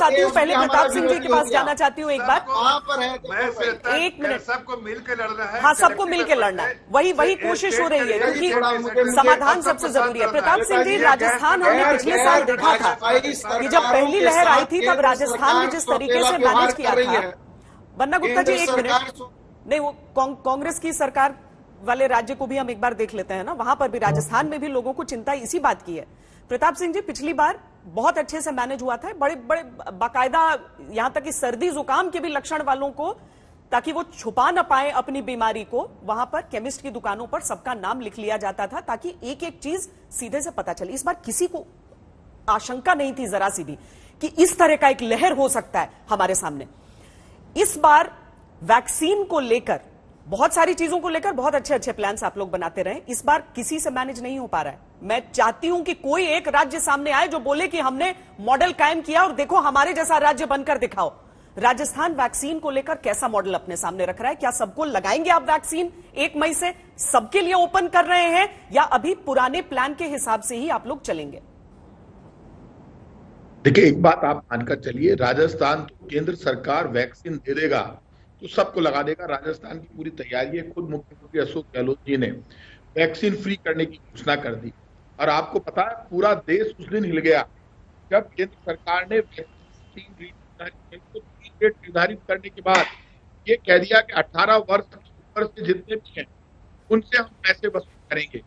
आती हूँ, पहले प्रताप सिंह जी के पास जाना चाहती हूँ एक बार। एक मिनट, सबको मिलकर लड़ना है। हाँ, सबको मिलकर लड़ना है, वही कोशिश हो रही है, क्योंकि समाधान सबसे जरूरी है। प्रताप सिंह जी, राजस्थान हमने पिछले साल देखा था कि जब पहली लहर आई थी तब राजस्थान में जिस तरीके से मैनेज किया था। बन्ना गुप्ता जी, एक मिनट, नहीं, वो कांग्रेस की सरकार वाले राज्य को भी हम एक बार देख लेते हैं ना, वहां पर भी राजस्थान में भी लोगों को चिंता इसी बात की है। प्रताप सिंह जी, पिछली बार बहुत अच्छे से मैनेज हुआ था, बड़े बड़े बाकायदा, यहां तक कि सर्दी जुकाम के भी लक्षण वालों को, ताकि वो छुपा न पाए अपनी बीमारी को, वहां पर केमिस्ट की दुकानों पर सबका नाम लिख लिया जाता था ताकि एक एक चीज सीधे से पता चले। इस बार किसी को आशंका नहीं थी जरा सी भी कि इस तरह का एक लहर हो सकता है हमारे सामने। इस बार वैक्सीन को लेकर, बहुत सारी चीजों को लेकर बहुत अच्छे अच्छे प्लान्स आप लोग बनाते रहे, इस बार किसी से मैनेज नहीं हो पा रहा है। मैं चाहती हूं कि कोई एक राज्य सामने आए जो बोले कि हमने मॉडल कायम किया और देखो हमारे जैसा राज्य बनकर दिखाओ। राजस्थान वैक्सीन को लेकर कैसा मॉडल अपने सामने रख रहा है? क्या सबको लगाएंगे आप वैक्सीन 1 मई से, सबके लिए ओपन कर रहे हैं, या अभी पुराने प्लान के हिसाब से ही आप लोग चलेंगे? देखिए, एक बात आप मानकर चलिए, राजस्थान तो केंद्र सरकार वैक्सीन दे देगा तो सबको लगा देगा। राजस्थान की पूरी तैयारी है। खुद मुख्यमंत्री अशोक गहलोत जी ने वैक्सीन फ्री करने की घोषणा कर दी, और आपको पता है पूरा देश उस दिन हिल गया जब केंद्र सरकार ने वैक्सीन डेट निर्धारित करने के बाद ये कह दिया कि 18 वर्ष की उम्र से जितने भी हैं उनसे हम पैसे वसूल करेंगे।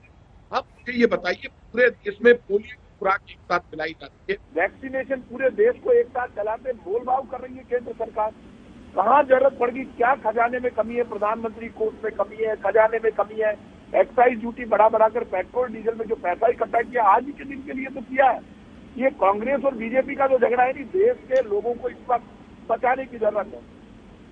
अब मुझे ये बताइए, पूरे देश में पोलियो की खुराक एक साथ पिलाई जाती है, वैक्सीनेशन पूरे देश को एक साथ चलाते मोलभाव कर रही है केंद्र सरकार। कहाँ जरूरत पड़ेगी? क्या खजाने में कमी है? प्रधानमंत्री कोष में कमी है, खजाने में कमी है। एक्साइज ड्यूटी बढ़ाकर पेट्रोल डीजल में जो पैसा इकट्ठा किया आज ही के दिन के लिए तो किया है। ये कांग्रेस और बीजेपी का जो झगड़ा है नहीं, देश के लोगों को इस वक्त बचाने की जरूरत है।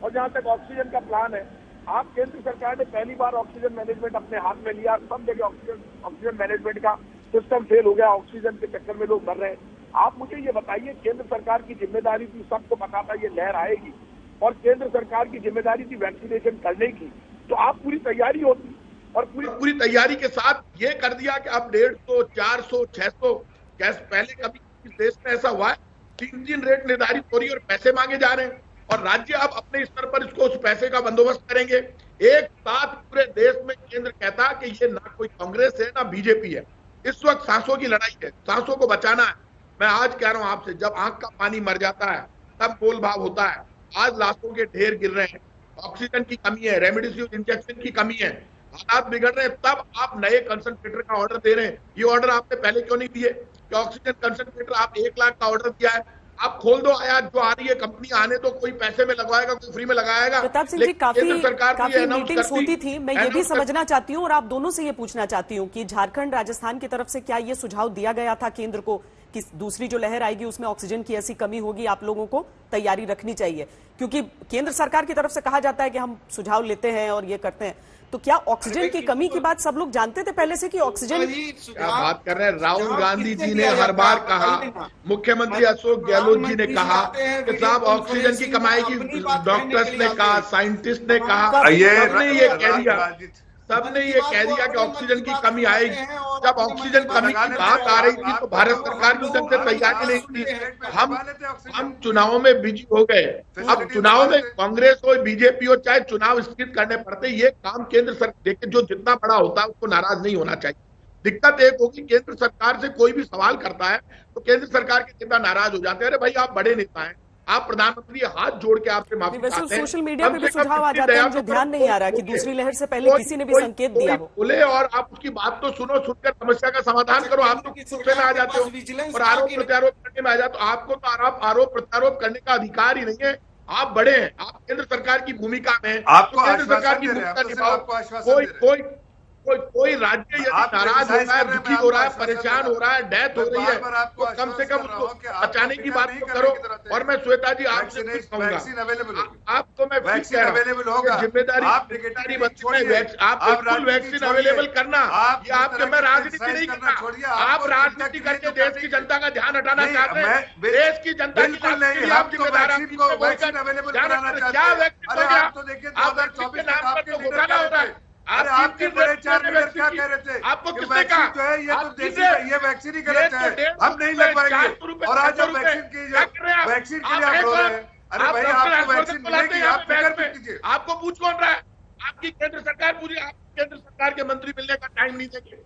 और जहां तक ऑक्सीजन का प्लान है, आप केंद्र सरकार ने पहली बार ऑक्सीजन मैनेजमेंट अपने हाथ में लिया। सब जगह ऑक्सीजन मैनेजमेंट का सिस्टम फेल हो गया, ऑक्सीजन के चक्कर में लोग मर रहे हैं। आप मुझे ये बताइए, केंद्र सरकार की जिम्मेदारी थी, सबको पता था ये लहर आएगी, और केंद्र सरकार की जिम्मेदारी थी वैक्सीनेशन करने की, तो आप पूरी तैयारी होती, और पूरी तैयारी के साथ ये कर दिया कि अब 150, 400, 600 गैस। पहले कभी इस देश में ऐसा हुआ है? 3 रेट निर्धारित हो रही है और पैसे मांगे जा रहे हैं, और राज्य अब अपने स्तर पर इसको उस पैसे का बंदोबस्त करेंगे। एक साथ पूरे देश में केंद्र कहता कि ये ना कोई कांग्रेस है ना बीजेपी है, इस वक्त सांसों की लड़ाई है, सांसों को बचाना है। मैं आज कह रहा हूं आपसे, जब आंख का पानी मर जाता है तब बोल भाव होता है। आज लाशों के ढेर गिर रहे हैं, ऑक्सीजन की कमी है, रेमडेसिविर इंजेक्शन की कमी है, हालात बिगड़ रहे हैं, तब आप नए कंसंट्रेटर का ऑर्डर दे रहे हैं। ये ऑर्डर आपने पहले क्यों नहीं दिए? कि ऑक्सीजन कंसंट्रेटर आप 1 लाख का ऑर्डर दिया है, आप खोल दो, आयात जो आ रही है कंपनी आने तो, कोई पैसे में लगवाएगा, कोई फ्री में लगाएगा। प्रताप सिंह जी, काफी मीटिंग्स होती थी। मैं ये भी समझना चाहती हूँ और आप दोनों से ये पूछना चाहती हूँ कि झारखंड राजस्थान की तरफ से क्या ये सुझाव दिया गया था केंद्र को कि दूसरी जो लहर आएगी उसमें ऑक्सीजन की ऐसी कमी होगी, आप लोगों को तैयारी रखनी चाहिए? क्योंकि केंद्र सरकार की तरफ से कहा जाता है कि हम सुझाव लेते हैं और ये करते हैं, तो क्या ऑक्सीजन की कमी की बात सब लोग जानते थे पहले से कि ऑक्सीजन? क्या बात कर रहे हैं? राहुल गांधी जी ने हर बार कहा, मुख्यमंत्री अशोक गहलोत जी ने कहा कि साहब ऑक्सीजन की कमाई की, डॉक्टर्स ने कहा, साइंटिस्ट ने कहा, सबने ये कह दिया, सबने ये कह दिया कि ऑक्सीजन की कमी आएगी। जब ऑक्सीजन कमी की बात आ रही थी तो भारत सरकार की तरफ से तैयारी नहीं थी। हम चुनावों में बिजी हो गए। अब चुनाव में कांग्रेस हो बीजेपी हो, चाहे चुनाव स्थगित करने पड़ते, ये काम केंद्र सरकार देखिए, जो जितना बड़ा होता है उसको नाराज नहीं होना चाहिए। दिक्कत एक होगी, केंद्र सरकार से कोई भी सवाल करता है तो केंद्र सरकार के नेता नाराज हो जाते हैं। अरे भाई, आप बड़े नेता हैं, आप प्रधानमंत्री, हाथ जोड़ के आपसे माफी चाहते हैं। सोशल मीडिया पे भी सुझाव आ जाते हैं, मुझे ध्यान नहीं आ रहा कि दूसरी लहर से पहले किसी ने भी संकेत दिया हो। बोले और आप उसकी बात तो सुनो, सुनकर समस्या का समाधान करो। आप तो गुस्से में आ जाते हो और आरोप प्रत्यारोप करने में आ जाते हो। आपको तो आरोप प्रत्यारोप करने का अधिकार ही नहीं है। आप बड़े हैं, आप केंद्र सरकार की भूमिका में, आपको केंद्र सरकार की भूमिका निभाओ। कोई राज्य यदि नाराज हो रहा है, दुखी हो रहा है, परेशान हो रहा है, डेथ हो रही है, तो कम से कम उसको बचाने की बात तो करो। और मैं श्वेता जी आपसे कुछ कहूंगा, आपको मैं फिर कह रहा हूं, जिम्मेदारी आप बिल्कुल वैक्सीन अवेलेबल करना। ये आपके, मैं राजनीति नहीं करना, आप राजनीति करके देश की जनता का ध्यान हटाना चाहते हैं। देश की जनता की आप जिम्मेदार, क्या वैक्सीन हो गया? आप के नाम पर तो घोटाला हो रहा है, अरे आपके बड़े 4 लीडर क्या कह रहे थे? आपको कि किसने वैक्सीन कहा? जो है ये तो आप देसी किसने? है, ये वैक्सीन ही गलत है, हम नहीं लगवाएंगे। और आज हम वैक्सीन की वैक्सीन के लिए आप रो रहे हैं। अरे भाई आपको वैक्सीन मिलेगी, आप फिक्र कीजिए। आपको पूछ कौन रहा है? आपकी केंद्र सरकार पूरी, आप केंद्र सरकार के मंत्री मिलने का टाइम नहीं देंगे।